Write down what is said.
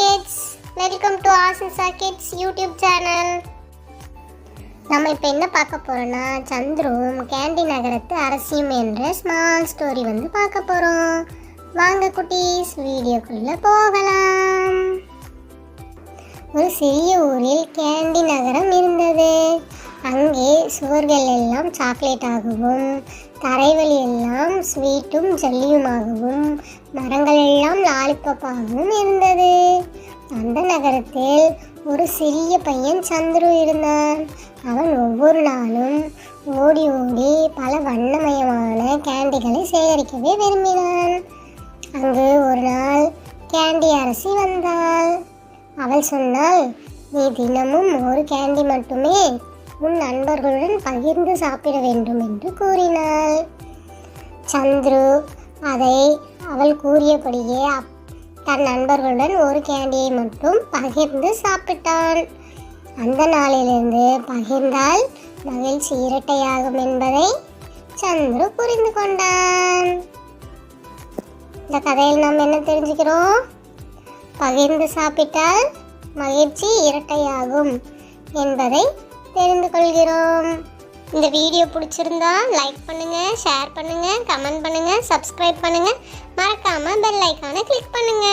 kids, welcome to Asisa Kids YouTube channel. நம்ம இப்போ என்ன பார்க்க போறோம்னா சந்துரும் கேண்டி நகரத்து அரசியும் என்ற ஸ்மால் ஸ்டோரி பார்க்க போறோம். வாங்க குட்டீஸ், வீடியோக்குள்ள போகலாம். ஒரு சிறிய ஊரில் கேண்டி நகரம் இருந்தது. அங்கே சுவர்கள் எல்லாம் சாக்லேட் ஆகவும், தரைவழி எல்லாம் ஸ்வீட்டும் ஜல்லியுமாகவும், மரங்கள் எல்லாம் லாலிபப்பாகவும் இருந்தது. அந்த நகரத்தில் ஒரு சிறிய பையன் சந்துரு இருந்தான். அவன் ஒவ்வொரு நாளும் ஓடி ஓடி பல வண்ணமயமான கேண்டிகளை சேகரிக்கவே விரும்பினான். அங்கு ஒரு நாள் கேண்டி அரசி வந்தாள். அவள் சொன்னாள், நீ தினமும் ஒரு கேண்டி மட்டுமே உன் நண்பர்களுடன் பகிர்ந்து சாப்பிட வேண்டும் என்று கூறினாள். சந்துரு அதை அவள் கூறியபடியே தன் நண்பர்களுடன் ஒரு கேண்டியை மட்டும் பகிர்ந்து சாப்பிட்டான். அந்த நாளிலிருந்து பகிர்ந்தால் மகிழ்ச்சி இரட்டையாகும் என்பதை சந்துரு புரிந்து கொண்டான். இந்த கதையில் நாம் என்ன தெரிஞ்சுக்கிறோம்? பகிர்ந்து சாப்பிட்டால் மகிழ்ச்சி இரட்டையாகும் என்பதை தெரிந்து கொள்கிறோம். இந்த வீடியோ பிடிச்சிருந்தா லைக் பண்ணுங்க, ஷேர் பண்ணுங்க, கமெண்ட் பண்ணுங்க, சப்ஸ்கிரைப் பண்ணுங்க, மறக்காம பெல் ஐகானை கிளிக் பண்ணுங்க.